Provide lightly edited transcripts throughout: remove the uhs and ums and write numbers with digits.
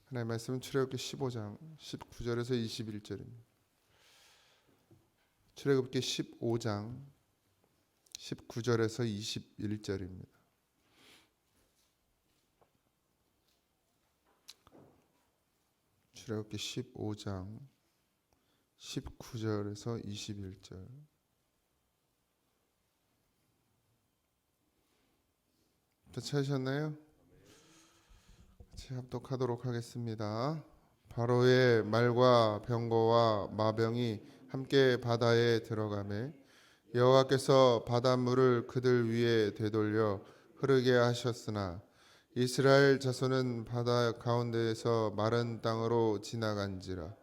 하나님의 말씀은 출애굽기 15장 19절에서 21절입니다. 출애굽기 15장 19절에서 21절입니다. 출애굽기 15장 19절에서 21절. 다 찾으셨나요? 같이 합독하도록 하겠습니다. 바로의 말과 병거와 마병이 함께 바다에 들어가매 여호와께서 바닷물을 그들 위에 되돌려 흐르게 하셨으나 이스라엘 자손은 바다 가운데에서 마른 땅으로 지나간지라.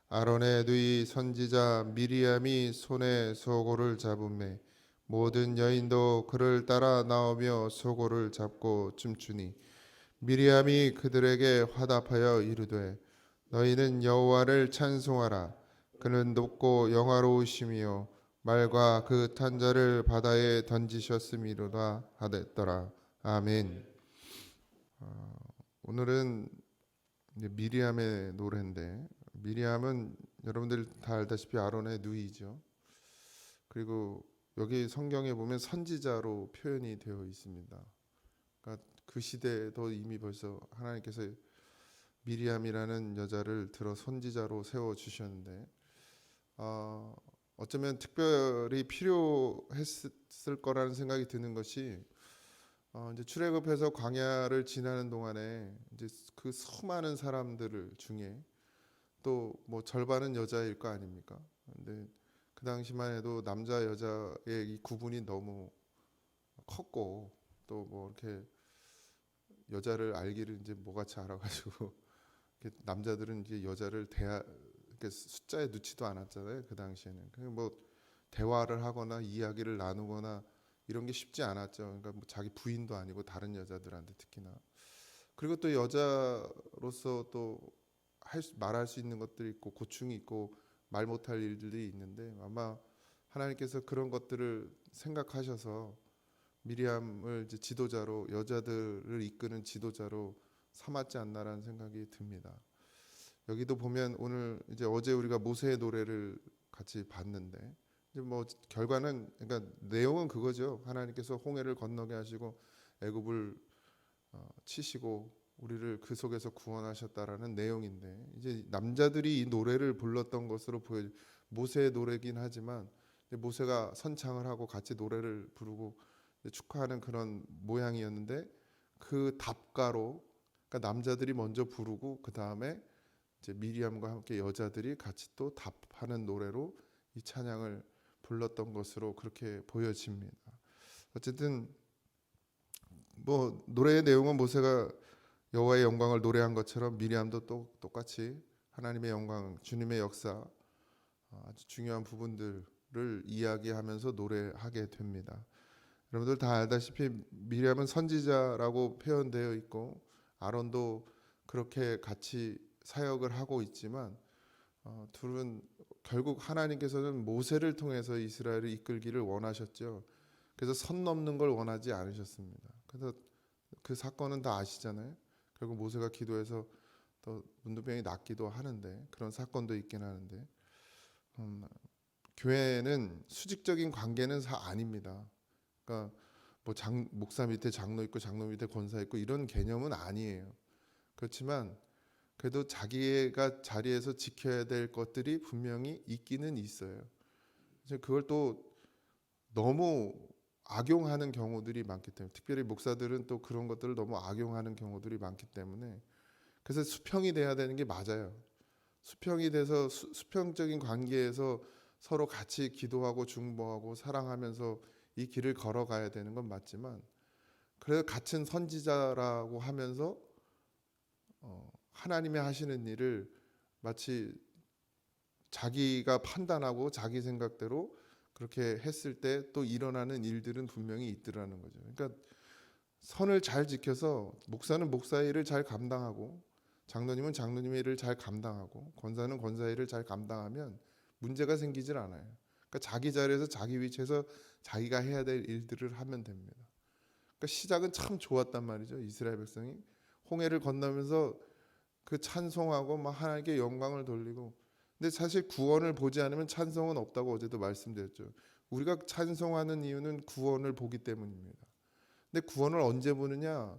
아론의 누이 선지자 미리암이 손에 소고를 잡음에 모든 여인도 그를 따라 나오며 소고를 잡고 춤추니 미리암이 그들에게 화답하여 이르되 너희는 여호와를 찬송하라. 그는 높고 영화로우시며 말과 그 탄 자를 바다에 던지셨음이로다 하였더라. 아멘. 오늘은 미리암의 노래인데, 미리암은 여러분들 다 알다시피 아론의 누이죠. 그리고 여기 성경에 보면 선지자로 표현이 되어 있습니다. 그러니까 그 시대에도 이미 벌써 하나님께서 미리암이라는 여자를 들어 선지자로 세워 주셨는데, 어쩌면 특별히 필요했을 거라는 생각이 드는 것이, 이제 출애굽해서 광야를 지나는 동안에 이제 그 수많은 사람들 중에 또 뭐 절반은 여자일 거 아닙니까? 근데 그 당시만 해도 남자 여자의 이 구분이 너무 컸고, 또 뭐 이렇게 여자를 알기를 이제 뭐같이 알아가지고 남자들은 이제 여자를 이렇게 숫자에 넣지도 않았잖아요. 그 당시에는 뭐 대화를 하거나 이야기를 나누거나 이런 게 쉽지 않았죠. 그러니까 뭐 자기 부인도 아니고 다른 여자들한테 특히나. 그리고 또 여자로서 또 말할 수 있는 것들이 있고 고충이 있고 말 못할 일들이 있는데, 아마 하나님께서 그런 것들을 생각하셔서 미리암을 이제 지도자로, 여자들을 이끄는 지도자로 삼았지 않나라는 생각이 듭니다. 여기도 보면 오늘 이제 어제 우리가 모세의 노래를 같이 봤는데, 이제 뭐 결과는, 그러니까 내용은 그거죠. 하나님께서 홍해를 건너게 하시고 애굽을 치시고 우리를 그 속에서 구원하셨다라는 내용인데, 이제 남자들이 이 노래를 불렀던 것으로 보여. 모세의 노래긴 하지만 모세가 선창을 하고 같이 노래를 부르고 축하하는 그런 모양이었는데, 그 답가로, 그러니까 남자들이 먼저 부르고 그 다음에 이제 미리암과 함께 여자들이 같이 또 답하는 노래로 이 찬양을 불렀던 것으로 그렇게 보여집니다. 어쨌든 뭐 노래의 내용은 모세가 여호와의 영광을 노래한 것처럼 미리암도 또 똑같이 하나님의 영광, 주님의 역사, 아주 중요한 부분들을 이야기하면서 노래하게 됩니다. 여러분들 다 알다시피 미리암은 선지자라고 표현되어 있고 아론도 그렇게 같이 사역을 하고 있지만, 둘은 결국 하나님께서는 모세를 통해서 이스라엘을 이끌기를 원하셨죠. 그래서 선 넘는 걸 원하지 않으셨습니다. 그래서 그 사건은 다 아시잖아요. 결국 모세가 기도해서 또 문둥병이 낫기도 하는데, 그런 사건도 있긴 하는데, 교회는 수직적인 관계는 아닙니다. 그러니까 뭐 목사 밑에 장로 있고 장로 밑에 권사 있고 이런 개념은 아니에요. 그렇지만 그래도 자기가 자리에서 지켜야 될 것들이 분명히 있기는 있어요. 그걸 또 너무 악용하는 경우들이 많기 때문에, 특별히 목사들은 또 그런 것들을 너무 악용하는 경우들이 많기 때문에, 그래서 수평이 돼야 되는 게 맞아요. 수평이 돼서 수평적인 관계에서 서로 같이 기도하고 중보하고 사랑하면서 이 길을 걸어가야 되는 건 맞지만, 그래서 같은 선지자라고 하면서 하나님이 하시는 일을 마치 자기가 판단하고 자기 생각대로 그렇게 했을 때 또 일어나는 일들은 분명히 있더라는 거죠. 그러니까 선을 잘 지켜서 목사는 목사의 일을 잘 감당하고 장로님은 장로님의 일을 잘 감당하고 권사는 권사의 일을 잘 감당하면 문제가 생기질 않아요. 그러니까 자기 자리에서 자기 위치에서 자기가 해야 될 일들을 하면 됩니다. 그러니까 시작은 참 좋았단 말이죠. 이스라엘 백성이 홍해를 건너면서 그 찬송하고 막 하나님께 영광을 돌리고. 근데 사실 구원을 보지 않으면 찬송은 없다고 어제도 말씀드렸죠. 우리가 찬송하는 이유는 구원을 보기 때문입니다. 근데 구원을 언제 보느냐?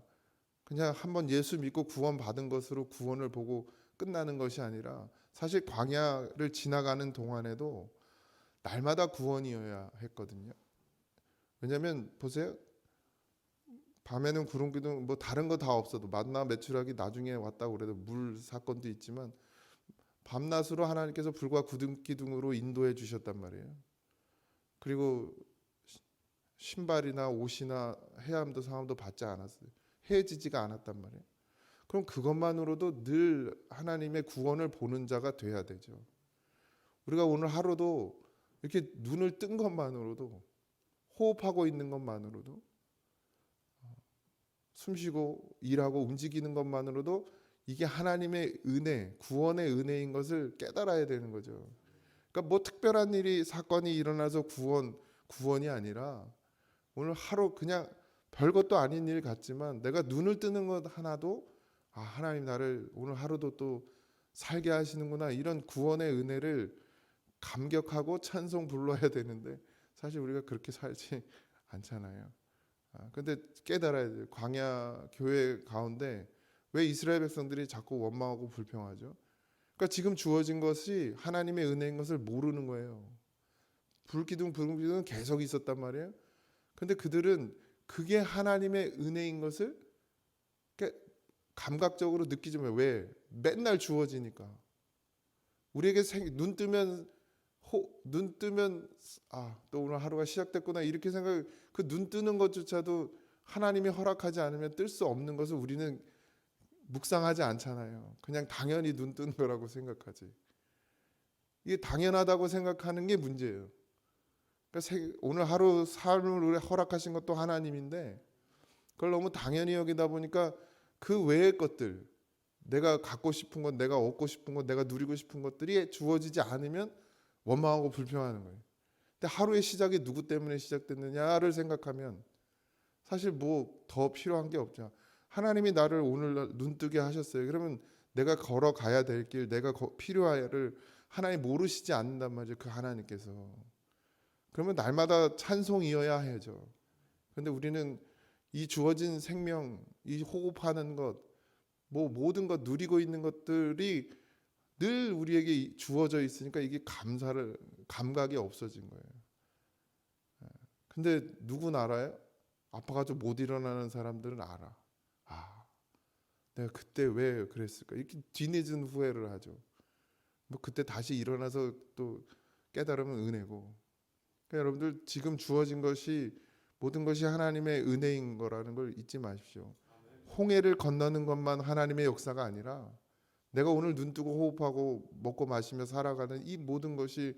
그냥 한번 예수 믿고 구원 받은 것으로 구원을 보고 끝나는 것이 아니라 사실 광야를 지나가는 동안에도 날마다 구원이어야 했거든요. 왜냐하면 보세요. 밤에는 구름 기둥 뭐 다른 거 다 없어도 만나 메추라기 나중에 왔다고 그래도 물 사건도 있지만 밤낮으로 하나님께서 불과 구름 기둥으로 인도해 주셨단 말이에요. 그리고 신발이나 옷이나 해함도 상함도 받지 않았어요. 해지지가 않았단 말이에요. 그럼 그것만으로도 늘 하나님의 구원을 보는 자가 돼야 되죠. 우리가 오늘 하루도 이렇게 눈을 뜬 것만으로도, 호흡하고 있는 것만으로도, 숨쉬고 일하고 움직이는 것만으로도 이게 하나님의 은혜, 구원의 은혜인 것을 깨달아야 되는 거죠. 그러니까 뭐 특별한 일이 사건이 일어나서 구원이 아니라 오늘 하루 그냥 별것도 아닌 일 같지만 내가 눈을 뜨는 것 하나도 하나님 나를 오늘 하루도 또 살게 하시는구나, 이런 구원의 은혜를 감격하고 찬송 불러야 되는데 사실 우리가 그렇게 살지 않잖아요. 근데 깨달아야 돼요. 광야 교회 가운데 왜 이스라엘 백성들이 자꾸 원망하고 불평하죠? 그러니까 지금 주어진 것이 하나님의 은혜인 것을 모르는 거예요. 불기둥은 계속 있었단 말이에요. 근데 그들은 그게 하나님의 은혜인 것을 감각적으로 느끼지 못해요. 왜? 맨날 주어지니까. 우리에게 눈 뜨면 또 오늘 하루가 시작됐구나 이렇게 생각. 그 눈 뜨는 것조차도 하나님이 허락하지 않으면 뜰 수 없는 것을 우리는 묵상하지 않잖아요. 그냥 당연히 눈 뜨는 거라고 생각하지. 이게 당연하다고 생각하는 게 문제예요. 그러니까 오늘 하루 삶을 허락하신 것도 하나님인데 그걸 너무 당연히 여기다 보니까 그 외의 것들, 내가 갖고 싶은 것, 내가 얻고 싶은 것, 내가 누리고 싶은 것들이 주어지지 않으면 원망하고 불평하는 거예요. 근데 하루의 시작이 누구 때문에 시작됐느냐를 생각하면 사실 뭐 더 필요한 게 없죠. 하나님이 나를 오늘 눈뜨게 하셨어요. 그러면 내가 걸어가야 될 길, 내가 필요하를 하나님 모르시지 않는단 말이죠. 그 하나님께서. 그러면 날마다 찬송이어야 해야죠. 그런데 우리는 이 주어진 생명, 이 호흡하는 것, 뭐 모든 것 누리고 있는 것들이 늘 우리에게 주어져 있으니까 이게 감각이 없어진 거예요. 근데 누군 알아요? 아파가지고 못 일어나는 사람들은 알아. 내가 그때 왜 그랬을까? 이렇게 뒤늦은 후회를 하죠. 뭐 그때 다시 일어나서 또 깨달으면 은혜고. 그러니까 여러분들 지금 주어진 것이 모든 것이 하나님의 은혜인 거라는 걸 잊지 마십시오. 홍해를 건너는 것만 하나님의 역사가 아니라 내가 오늘 눈 뜨고 호흡하고 먹고 마시며 살아가는 이 모든 것이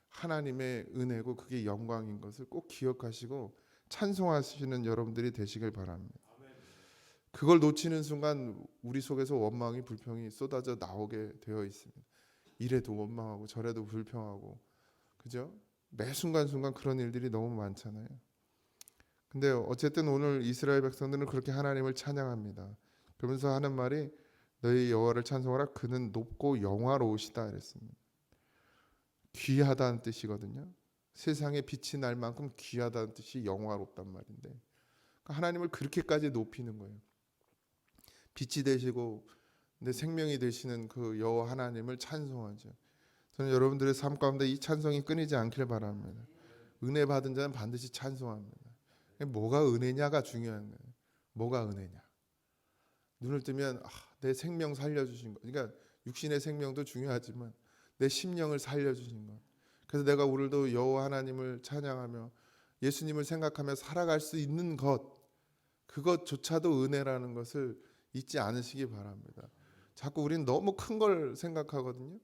하나님의 은혜고 그게 영광인 것을 꼭 기억하시고 찬송하시는 여러분들이 되시길 바랍니다. 그걸 놓치는 순간 우리 속에서 원망이 불평이 쏟아져 나오게 되어 있습니다. 이래도 원망하고 저래도 불평하고, 그죠? 매 순간순간 그런 일들이 너무 많잖아요. 근데 어쨌든 오늘 이스라엘 백성들은 그렇게 하나님을 찬양합니다. 그러면서 하는 말이 너희 여호와를 찬송하라 그는 높고 영화로우시다 그랬습니다. 귀하다는 뜻이거든요. 세상에 빛이 날 만큼 귀하다는 뜻이 영화롭단 말인데 그러니까 하나님을 그렇게까지 높이는 거예요. 빛이 되시고 내 생명이 되시는 그 여호와 하나님을 찬송하죠. 저는 여러분들의 삶 가운데 이 찬송이 끊이지 않기를 바랍니다. 은혜 받은 자는 반드시 찬송합니다. 뭐가 은혜냐가 중요한 거예요. 뭐가 은혜냐. 눈을 뜨면 내 생명 살려주신 것. 그러니까 육신의 생명도 중요하지만 내 심령을 살려주신 것. 그래서 내가 오늘도 여호와 하나님을 찬양하며 예수님을 생각하며 살아갈 수 있는 것, 그것조차도 은혜라는 것을 잊지 않으시기 바랍니다. 자꾸 우리는 너무 큰 걸 생각하거든요.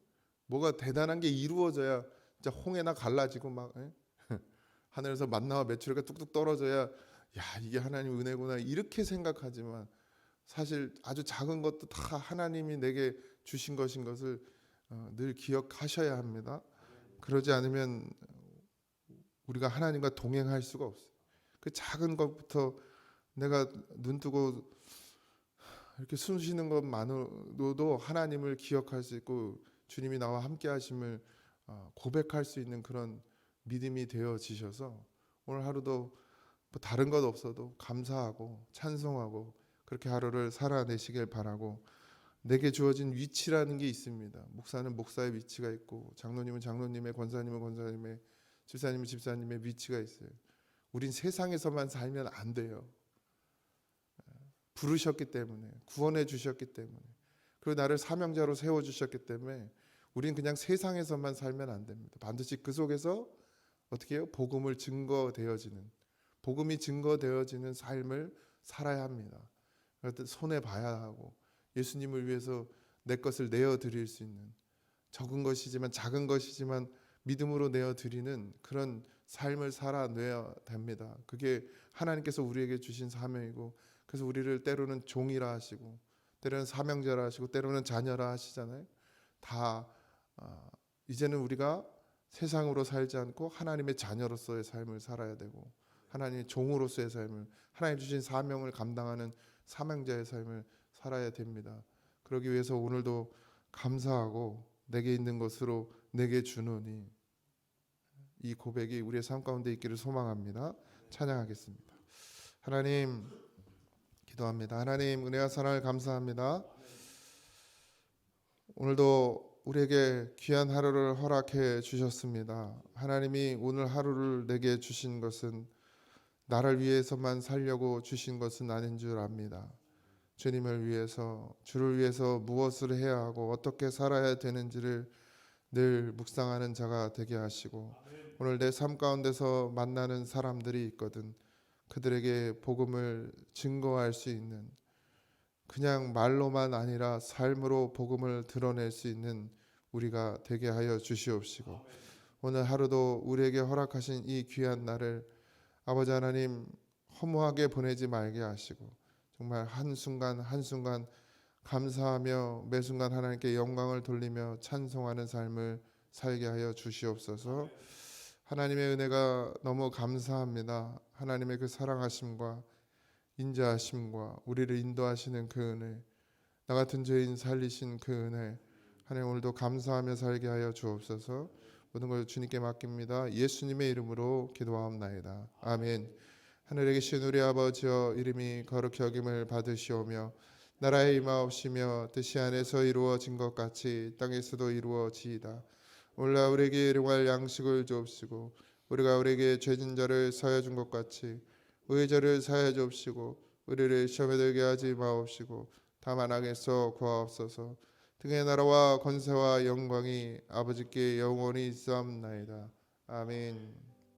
뭐가 대단한 게 이루어져야 진짜 홍해나 갈라지고 막 하늘에서 만나와 메추리가 뚝뚝 떨어져야 야 이게 하나님 은혜구나 이렇게 생각하지만 사실 아주 작은 것도 다 하나님이 내게 주신 것인 것을 늘 기억하셔야 합니다. 그러지 않으면 우리가 하나님과 동행할 수가 없어요. 그 작은 것부터 내가 눈 뜨고 이렇게 숨 쉬는 것만으로도 하나님을 기억할 수 있고 주님이 나와 함께 하심을 고백할 수 있는 그런 믿음이 되어지셔서 오늘 하루도 뭐 다른 것 없어도 감사하고 찬송하고 그렇게 하루를 살아내시길 바라고, 내게 주어진 위치라는 게 있습니다. 목사는 목사의 위치가 있고 장로님은 장로님의, 권사님은 권사님의, 집사님은 집사님의 위치가 있어요. 우린 세상에서만 살면 안 돼요. 부르셨기 때문에, 구원해 주셨기 때문에, 그리고 나를 사명자로 세워주셨기 때문에 우린 그냥 세상에서만 살면 안 됩니다. 반드시 그 속에서 어떻게 해요? 복음을 증거되어지는, 복음이 증거되어지는 삶을 살아야 합니다. 그럴 손해 봐야 하고 예수님을 위해서 내 것을 내어드릴 수 있는, 적은 것이지만 작은 것이지만 믿음으로 내어드리는 그런 삶을 살아내야 됩니다. 그게 하나님께서 우리에게 주신 사명이고, 그래서 우리를 때로는 종이라 하시고 때로는 사명자라 하시고 때로는 자녀라 하시잖아요. 다 이제는 우리가 세상으로 살지 않고 하나님의 자녀로서의 삶을 살아야 되고, 하나님의 종으로서의 삶을, 하나님 주신 사명을 감당하는 사명자의 삶을 살아야 됩니다. 그러기 위해서 오늘도 감사하고 내게 있는 것으로 내게 주노니, 이 고백이 우리의 삶 가운데 있기를 소망합니다. 찬양하겠습니다. 하나님, 기도합니다. 하나님, 은혜와 사랑을 감사합니다. 오늘도 우리에게 귀한 하루를 허락해 주셨습니다. 하나님이 오늘 하루를 내게 주신 것은 나를 위해서만 살려고 주신 것은 아닌 줄 압니다. 주님을 위해서, 주를 위해서 무엇을 해야 하고 어떻게 살아야 되는지를 늘 묵상하는 자가 되게 하시고, 오늘 내 삶 가운데서 만나는 사람들이 있거든 그들에게 복음을 증거할 수 있는, 그냥 말로만 아니라 삶으로 복음을 드러낼 수 있는 우리가 되게 하여 주시옵시고, 오늘 하루도 우리에게 허락하신 이 귀한 날을 아버지 하나님 허무하게 보내지 말게 하시고, 정말 한순간 한순간 감사하며 매 순간 하나님께 영광을 돌리며 찬송하는 삶을 살게 하여 주시옵소서. 하나님의 은혜가 너무 감사합니다. 하나님의 그 사랑하심과 인자하심과 우리를 인도하시는 그 은혜, 나 같은 죄인 살리신 그 은혜, 하나님 오늘도 감사하며 살게 하여 주옵소서. 모든 걸 주님께 맡깁니다. 예수님의 이름으로 기도하옵나이다. 아멘. 하늘에 계신 우리 아버지여, 이름이 거룩히 여김을 받으시오며 나라의 임하옵시며 뜻이 안에서 이루어진 것 같이 땅에서도 이루어지이다. 오늘 우리에게 일용할 양식을 주옵시고 우리가 우리에게 죄진 자를 사하여 준 것 같이 우리 죄를 사하여 주옵시고 우리를 시험에 들게 하지 마옵시고 다만 악에서 구하옵소서. 등의 나라와 권세와 영광이 아버지께 영원히 있사옵나이다. 아멘.